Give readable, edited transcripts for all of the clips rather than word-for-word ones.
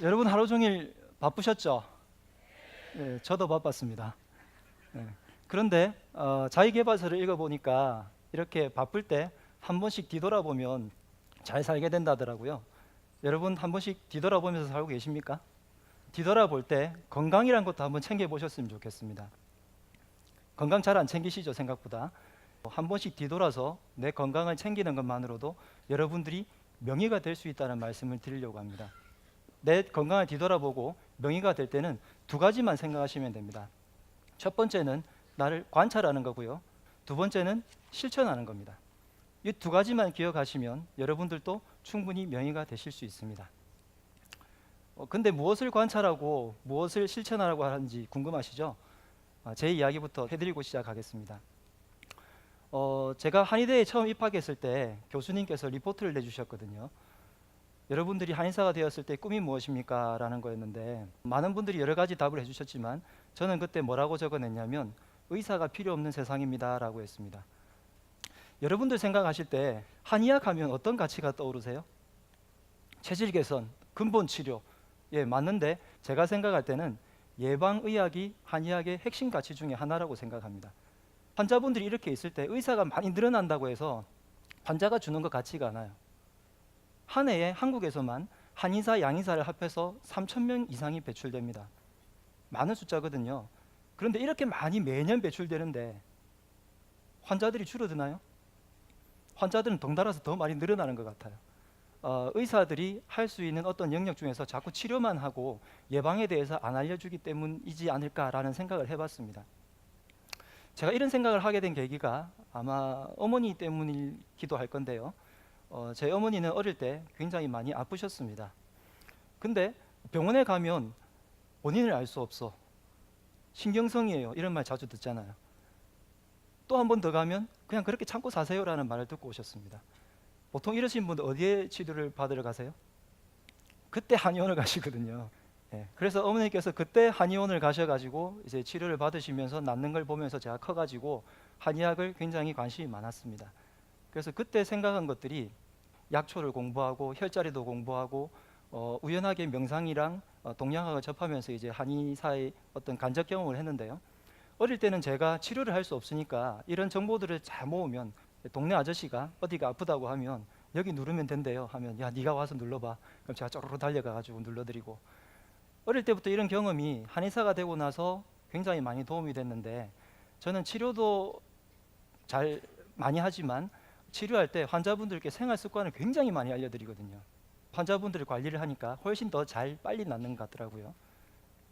여러분 하루 종일 바쁘셨죠? 네, 저도 바빴습니다. 네. 그런데 자기계발서를 읽어보니까 이렇게 바쁠 때 한 번씩 뒤돌아보면 잘 살게 된다더라고요. 여러분 한 번씩 뒤돌아보면서 살고 계십니까? 뒤돌아볼 때 건강이란 것도 한번 챙겨보셨으면 좋겠습니다. 건강 잘 안 챙기시죠, 생각보다? 한 번씩 뒤돌아서 내 건강을 챙기는 것만으로도 여러분들이 명의가 될 수 있다는 말씀을 드리려고 합니다. 내 건강을 뒤돌아보고 명의가 될 때는 두 가지만 생각하시면 됩니다. 첫 번째는 나를 관찰하는 거고요. 두 번째는 실천하는 겁니다. 이 두 가지만 기억하시면 여러분들도 충분히 명의가 되실 수 있습니다. 근데 무엇을 관찰하고 무엇을 실천하라고 하는지 궁금하시죠? 제 이야기부터 해드리고 시작하겠습니다. 제가 한의대에 처음 입학했을 때 교수님께서 리포트를 내주셨거든요. 여러분들이 한의사가 되었을 때 꿈이 무엇입니까? 라는 거였는데 많은 분들이 여러 가지 답을 해주셨지만 저는 그때 뭐라고 적어냈냐면 의사가 필요 없는 세상입니다 라고 했습니다. 여러분들 생각하실 때 한의학 하면 어떤 가치가 떠오르세요? 체질 개선, 근본 치료. 예, 맞는데 제가 생각할 때는 예방의학이 한의학의 핵심 가치 중에 하나라고 생각합니다. 환자분들이 이렇게 있을 때 의사가 많이 늘어난다고 해서 환자가 주는 것 같지가 않아요. 한 해에 한국에서만 한의사, 양의사를 합해서 3,000명 이상이 배출됩니다. 많은 숫자거든요. 그런데 이렇게 많이 매년 배출되는데 환자들이 줄어드나요? 환자들은 덩달아서 더 많이 늘어나는 것 같아요. 의사들이 할 수 있는 어떤 영역 중에서 자꾸 치료만 하고 예방에 대해서 안 알려주기 때문이지 않을까라는 생각을 해봤습니다. 제가 이런 생각을 하게 된 계기가 아마 어머니 때문이기도 할 건데요. 제 어머니는 어릴 때 굉장히 많이 아프셨습니다. 근데 병원에 가면 원인을 알 수 없어. 신경성이에요. 이런 말 자주 듣잖아요. 또 한 번 더 가면 그냥 그렇게 참고 사세요라는 말을 듣고 오셨습니다. 보통 이러신 분들 어디에 치료를 받으러 가세요? 그때 한의원을 가시거든요. 예, 그래서 어머니께서 그때 한의원을 가셔가지고 이제 치료를 받으시면서 낫는 걸 보면서 제가 커가지고 한의학을 굉장히 관심이 많았습니다. 그래서 그때 생각한 것들이 약초를 공부하고 혈자리도 공부하고 우연하게 명상이랑 동양학을 접하면서 이제 한의사의 어떤 간접 경험을 했는데요. 어릴 때는 제가 치료를 할 수 없으니까 이런 정보들을 잘 모으면 동네 아저씨가 어디가 아프다고 하면 여기 누르면 된대요 하면 야 네가 와서 눌러봐. 그럼 제가 쪼르르 달려가가지고 눌러드리고 어릴 때부터 이런 경험이 한의사가 되고 나서 굉장히 많이 도움이 됐는데 저는 치료도 잘 많이 하지만 치료할 때 환자분들께 생활 습관을 굉장히 많이 알려드리거든요. 환자분들을 관리를 하니까 훨씬 더 잘 빨리 낫는 것 같더라고요.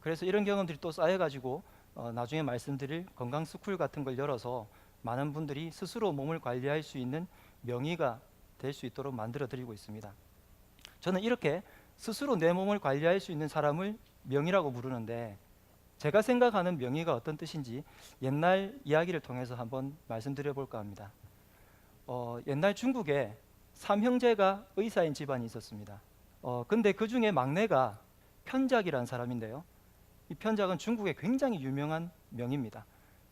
그래서 이런 경험들이 또 쌓여가지고 나중에 말씀드릴 건강 스쿨 같은 걸 열어서 많은 분들이 스스로 몸을 관리할 수 있는 명의가 될 수 있도록 만들어 드리고 있습니다. 저는 이렇게 스스로 내 몸을 관리할 수 있는 사람을 명의라고 부르는데 제가 생각하는 명의가 어떤 뜻인지 옛날 이야기를 통해서 한번 말씀드려 볼까 합니다. 옛날 중국에 삼형제가 의사인 집안이 있었습니다. 근데 그 중에 막내가 편작이라는 사람인데요. 이 편작은 중국의 굉장히 유명한 명의입니다.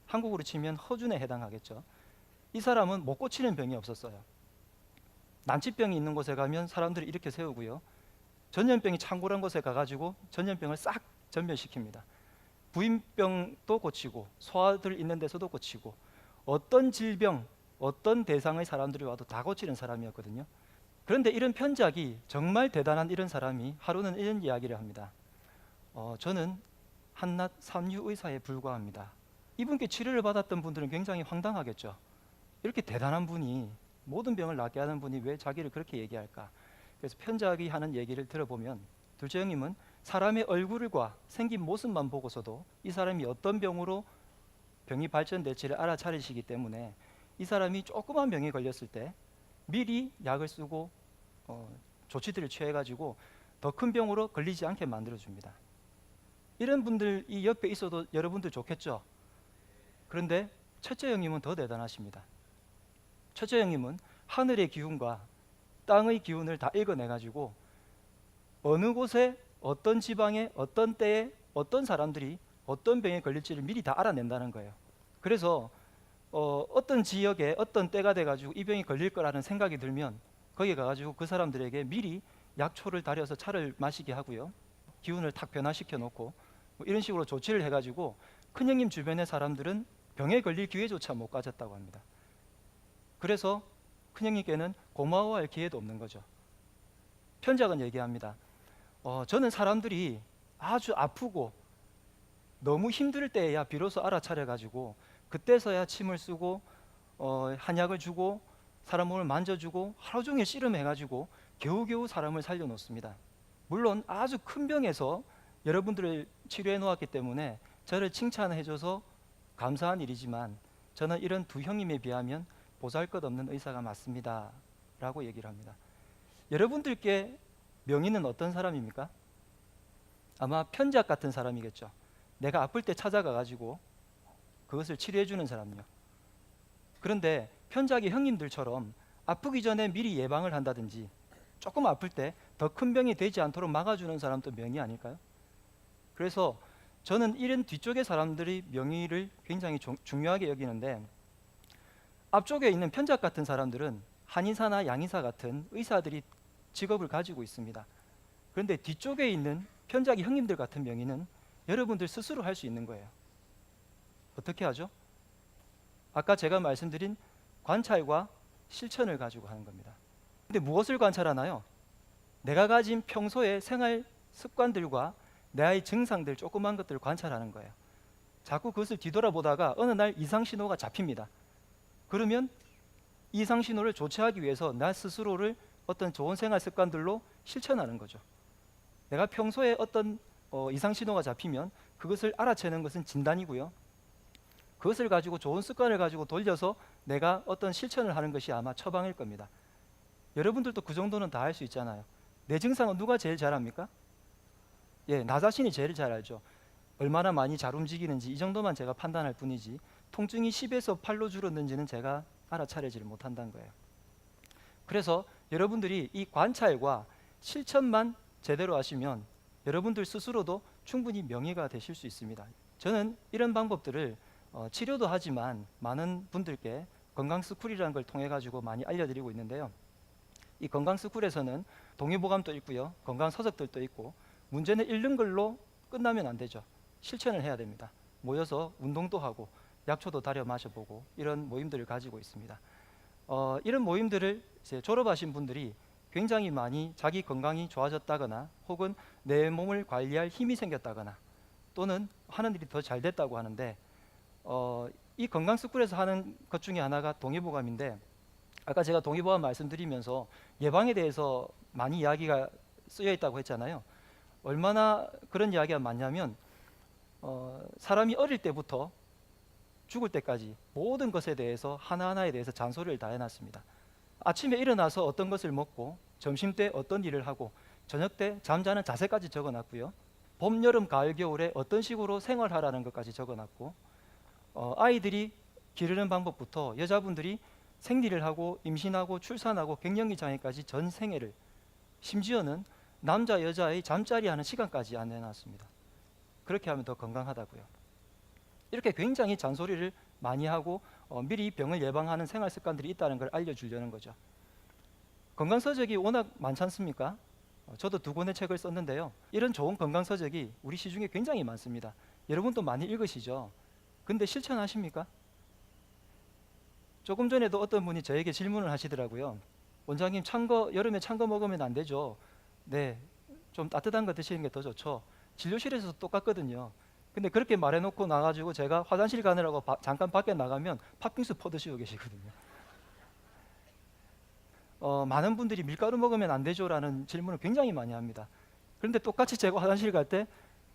한국으로 치면 허준에 해당하겠죠. 이 사람은 못 고치는 병이 없었어요. 난치병이 있는 곳에 가면 사람들이 이렇게 세우고요. 전염병이 창궐한 곳에 가가지고 전염병을 싹 전멸시킵니다. 부인병도 고치고 소아들 있는 데서도 고치고 어떤 질병, 어떤 대상의 사람들이 와도 다 고치는 사람이었거든요. 그런데 이런 편작이 정말 대단한 이런 사람이 하루는 이런 이야기를 합니다. 저는 한낱 삼류의사에 불과합니다. 이분께 치료를 받았던 분들은 굉장히 황당하겠죠. 이렇게 대단한 분이 모든 병을 낫게 하는 분이 왜 자기를 그렇게 얘기할까? 그래서 편작이 하는 얘기를 들어보면 둘째 형님은 사람의 얼굴과 생긴 모습만 보고서도 이 사람이 어떤 병으로 병이 발전될지를 알아차리시기 때문에 이 사람이 조그만 병에 걸렸을 때 미리 약을 쓰고 조치들을 취해가지고 더 큰 병으로 걸리지 않게 만들어줍니다. 이런 분들이 옆에 있어도 여러분들 좋겠죠? 그런데 첫째 형님은 더 대단하십니다. 첫째 형님은 하늘의 기운과 땅의 기운을 다 읽어내가지고 어느 곳에 어떤 지방에 어떤 때에 어떤 사람들이 어떤 병에 걸릴지를 미리 다 알아낸다는 거예요. 그래서 어떤 지역에 어떤 때가 돼가지고 이 병이 걸릴 거라는 생각이 들면 거기 가가지고 그 사람들에게 미리 약초를 달여서 차를 마시게 하고요. 기운을 탁 변화시켜 놓고 뭐 이런 식으로 조치를 해가지고 큰형님 주변의 사람들은 병에 걸릴 기회조차 못 가졌다고 합니다. 그래서 큰형님께는 고마워할 기회도 없는 거죠. 편작은 얘기합니다. 저는 사람들이 아주 아프고 너무 힘들 때야 비로소 알아차려가지고 그때서야 침을 쓰고 한약을 주고 사람 몸을 만져주고 하루 종일 씨름해가지고 겨우겨우 사람을 살려놓습니다. 물론 아주 큰 병에서 여러분들을 치료해 놓았기 때문에 저를 칭찬해줘서 감사한 일이지만 저는 이런 두 형님에 비하면 보잘것없는 의사가 맞습니다 라고 얘기를 합니다. 여러분들께 명의는 어떤 사람입니까? 아마 편작 같은 사람이겠죠. 내가 아플 때 찾아가가지고 그것을 치료해주는 사람이요. 그런데 편작의 형님들처럼 아프기 전에 미리 예방을 한다든지 조금 아플 때 더 큰 병이 되지 않도록 막아주는 사람도 명의 아닐까요? 그래서 저는 이런 뒤쪽의 사람들이 명의를 굉장히 중요하게 여기는데, 앞쪽에 있는 편작 같은 사람들은 한의사나 양의사 같은 의사들이 직업을 가지고 있습니다. 그런데 뒤쪽에 있는 편작의 형님들 같은 명의는 여러분들 스스로 할 수 있는 거예요. 어떻게 하죠? 아까 제가 말씀드린 관찰과 실천을 가지고 하는 겁니다. 근데 무엇을 관찰하나요? 내가 가진 평소의 생활 습관들과 나의 증상들, 조그만 것들을 관찰하는 거예요. 자꾸 그것을 뒤돌아보다가 어느 날 이상 신호가 잡힙니다. 그러면 이상 신호를 조치하기 위해서 나 스스로를 어떤 좋은 생활 습관들로 실천하는 거죠. 내가 평소에 어떤 이상 신호가 잡히면 그것을 알아채는 것은 진단이고요. 그것을 가지고 좋은 습관을 가지고 돌려서 내가 어떤 실천을 하는 것이 아마 처방일 겁니다. 여러분들도 그 정도는 다 할 수 있잖아요. 내 증상은 누가 제일 잘 압니까? 예, 나 자신이 제일 잘 알죠. 얼마나 많이 잘 움직이는지 이 정도만 제가 판단할 뿐이지 통증이 10에서 8로 줄었는지는 제가 알아차리지를 못한다는 거예요. 그래서 여러분들이 이 관찰과 실천만 제대로 하시면 여러분들 스스로도 충분히 명의가 되실 수 있습니다. 저는 이런 방법들을 치료도 하지만 많은 분들께 건강스쿨이라는 걸 통해 가지고 많이 알려드리고 있는데요. 이 건강스쿨에서는 동의보감도 있고요, 건강서적들도 있고, 문제는 읽는 걸로 끝나면 안 되죠. 실천을 해야 됩니다. 모여서 운동도 하고 약초도 다려 마셔보고 이런 모임들을 가지고 있습니다. 이런 모임들을 이제 졸업하신 분들이 굉장히 많이 자기 건강이 좋아졌다거나 혹은 내 몸을 관리할 힘이 생겼다거나 또는 하는 일이 더 잘 됐다고 하는데, 이 건강스쿨에서 하는 것 중에 하나가 동의보감인데, 아까 제가 동의보감 말씀드리면서 예방에 대해서 많이 이야기가 쓰여 있다고 했잖아요. 얼마나 그런 이야기가 많냐면 사람이 어릴 때부터 죽을 때까지 모든 것에 대해서 하나하나에 대해서 잔소리를 다 해놨습니다. 아침에 일어나서 어떤 것을 먹고 점심 때 어떤 일을 하고 저녁 때 잠자는 자세까지 적어놨고요. 봄, 여름, 가을, 겨울에 어떤 식으로 생활하라는 것까지 적어놨고, 아이들이 기르는 방법부터 여자분들이 생리를 하고 임신하고 출산하고 갱년기 장애까지 전 생애를, 심지어는 남자 여자의 잠자리 하는 시간까지 안내놨습니다. 그렇게 하면 더 건강하다고요. 이렇게 굉장히 잔소리를 많이 하고 미리 병을 예방하는 생활 습관들이 있다는 걸 알려주려는 거죠. 건강서적이 워낙 많지 않습니까? 저도 2권의 책을 썼는데요. 이런 좋은 건강서적이 우리 시중에 굉장히 많습니다. 여러분도 많이 읽으시죠? 근데 실천하십니까? 조금 전에도 어떤 분이 저에게 질문을 하시더라고요. 원장님, 여름에 찬 거 먹으면 안 되죠? 네, 좀 따뜻한 거 드시는 게 더 좋죠. 진료실에서도 똑같거든요. 근데 그렇게 말해놓고 나가지고 제가 화장실 가느라고 잠깐 밖에 나가면 팥빙수 퍼드시고 계시거든요. 많은 분들이 밀가루 먹으면 안 되죠? 라는 질문을 굉장히 많이 합니다. 그런데 똑같이 제가 화장실 갈 때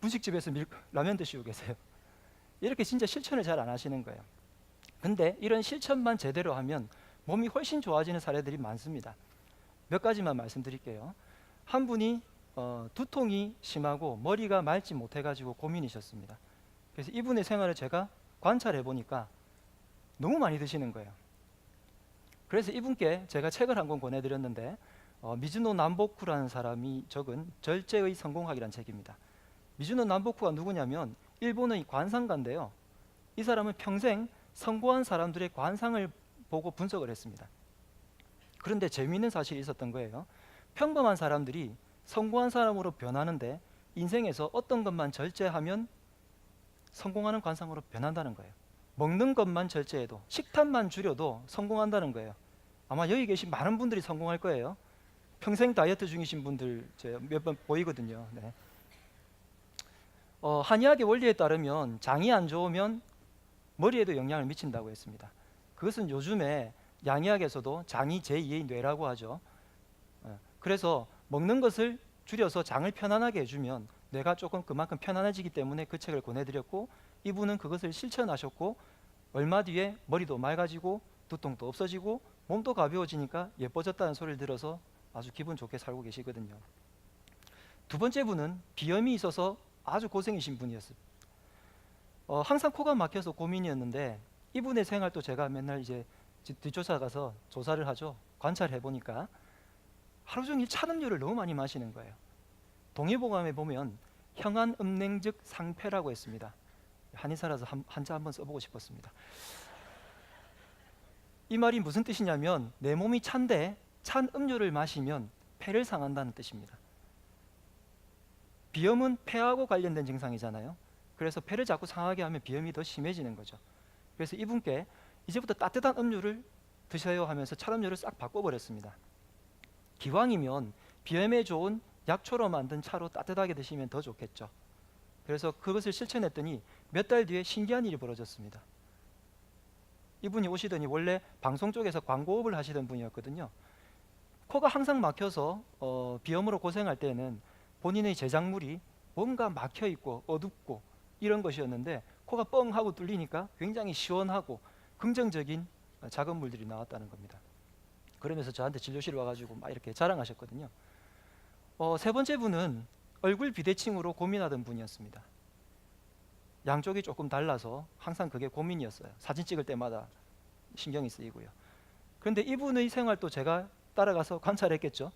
분식집에서 라면 드시고 계세요. 이렇게 진짜 실천을 잘 안 하시는 거예요. 근데 이런 실천만 제대로 하면 몸이 훨씬 좋아지는 사례들이 많습니다. 몇 가지만 말씀드릴게요. 한 분이 두통이 심하고 머리가 맑지 못해가지고 고민이셨습니다. 그래서 이분의 생활을 제가 관찰해 보니까 너무 많이 드시는 거예요. 그래서 이분께 제가 책을 한 권 권해드렸는데, 미즈노 남보쿠라는 사람이 적은 절제의 성공학이라는 책입니다. 미즈노 남보쿠가 누구냐면 일본의 관상가인데요. 이 사람은 평생 성공한 사람들의 관상을 보고 분석을 했습니다. 그런데 재미있는 사실이 있었던 거예요. 평범한 사람들이 성공한 사람으로 변하는데 인생에서 어떤 것만 절제하면 성공하는 관상으로 변한다는 거예요. 먹는 것만 절제해도, 식탐만 줄여도 성공한다는 거예요. 아마 여기 계신 많은 분들이 성공할 거예요. 평생 다이어트 중이신 분들 몇 번 보이거든요. 네. 한의학의 원리에 따르면 장이 안 좋으면 머리에도 영향을 미친다고 했습니다. 그것은 요즘에 양의학에서도 장이 제2의 뇌라고 하죠. 그래서 먹는 것을 줄여서 장을 편안하게 해주면 뇌가 조금 그만큼 편안해지기 때문에 그 책을 권해드렸고, 이분은 그것을 실천하셨고 얼마 뒤에 머리도 맑아지고 두통도 없어지고 몸도 가벼워지니까 예뻐졌다는 소리를 들어서 아주 기분 좋게 살고 계시거든요. 두 번째 분은 비염이 있어서 아주 고생이신 분이었어요. 항상 코가 막혀서 고민이었는데 이분의 생활도 제가 맨날 이제 뒷조사가서 조사를 하죠. 관찰해 보니까 하루 종일 찬 음료를 너무 많이 마시는 거예요. 동의보감에 보면 형한음냉즉 상패라고 했습니다. 한의사라서 한자 한번 써보고 싶었습니다. 이 말이 무슨 뜻이냐면 내 몸이 찬데 찬 음료를 마시면 폐를 상한다는 뜻입니다. 비염은 폐하고 관련된 증상이잖아요. 그래서 폐를 자꾸 상하게 하면 비염이 더 심해지는 거죠. 그래서 이분께 이제부터 따뜻한 음료를 드셔요 하면서 찬 음료를 싹 바꿔버렸습니다. 기왕이면 비염에 좋은 약초로 만든 차로 따뜻하게 드시면 더 좋겠죠. 그래서 그것을 실천했더니 몇 달 뒤에 신기한 일이 벌어졌습니다. 이분이 오시더니 원래 방송 쪽에서 광고업을 하시던 분이었거든요. 코가 항상 막혀서 비염으로 고생할 때는 본인의 제작물이 뭔가 막혀 있고 어둡고 이런 것이었는데 코가 뻥 하고 뚫리니까 굉장히 시원하고 긍정적인 작업물들이 나왔다는 겁니다. 그러면서 저한테 진료실에 와가지고 막 이렇게 자랑하셨거든요. 세 번째 분은 얼굴 비대칭으로 고민하던 분이었습니다. 양쪽이 조금 달라서 항상 그게 고민이었어요. 사진 찍을 때마다 신경이 쓰이고요. 그런데 이분의 생활도 제가 따라가서 관찰했겠죠.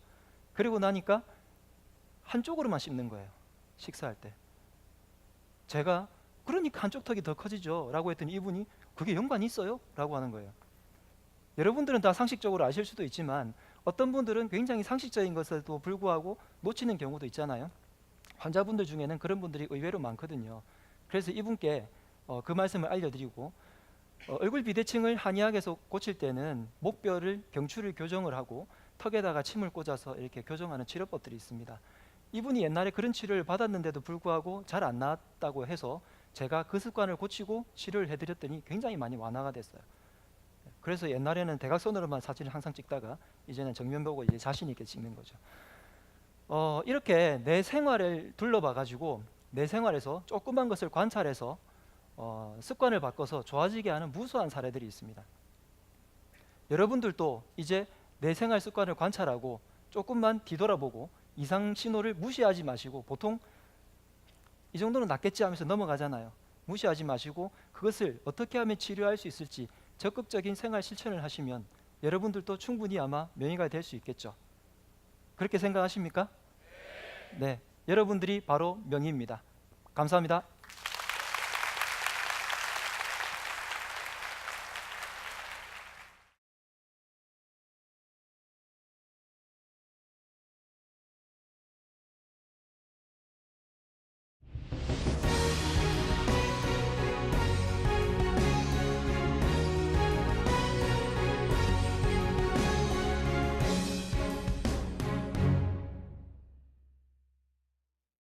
그리고 나니까 한쪽으로만 씹는 거예요. 식사할 때. 제가 그러니까 한쪽 턱이 더 커지죠 라고 했더니 이분이 그게 연관이 있어요? 라고 하는 거예요. 여러분들은 다 상식적으로 아실 수도 있지만 어떤 분들은 굉장히 상식적인 것에도 불구하고 놓치는 경우도 있잖아요. 환자분들 중에는 그런 분들이 의외로 많거든요. 그래서 이분께 그 말씀을 알려드리고, 얼굴 비대칭을 한의학에서 고칠 때는 목뼈를 경추를 교정을 하고 턱에다가 침을 꽂아서 이렇게 교정하는 치료법들이 있습니다. 이분이 옛날에 그런 치료를 받았는데도 불구하고 잘 안 나았다고 해서 제가 그 습관을 고치고 치료를 해드렸더니 굉장히 많이 완화가 됐어요. 그래서 옛날에는 대각선으로만 사진을 항상 찍다가 이제는 정면 보고 이제 자신 있게 찍는 거죠. 이렇게 내 생활을 둘러봐 가지고 내 생활에서 조그만 것을 관찰해서 습관을 바꿔서 좋아지게 하는 무수한 사례들이 있습니다. 여러분들도 이제 내 생활 습관을 관찰하고 조금만 뒤돌아보고 이상 신호를 무시하지 마시고, 보통 이 정도는 낫겠지 하면서 넘어가잖아요. 무시하지 마시고 그것을 어떻게 하면 치료할 수 있을지 적극적인 생활 실천을 하시면 여러분들도 충분히 아마 명의가 될 수 있겠죠. 그렇게 생각하십니까? 네, 여러분들이 바로 명의입니다. 감사합니다.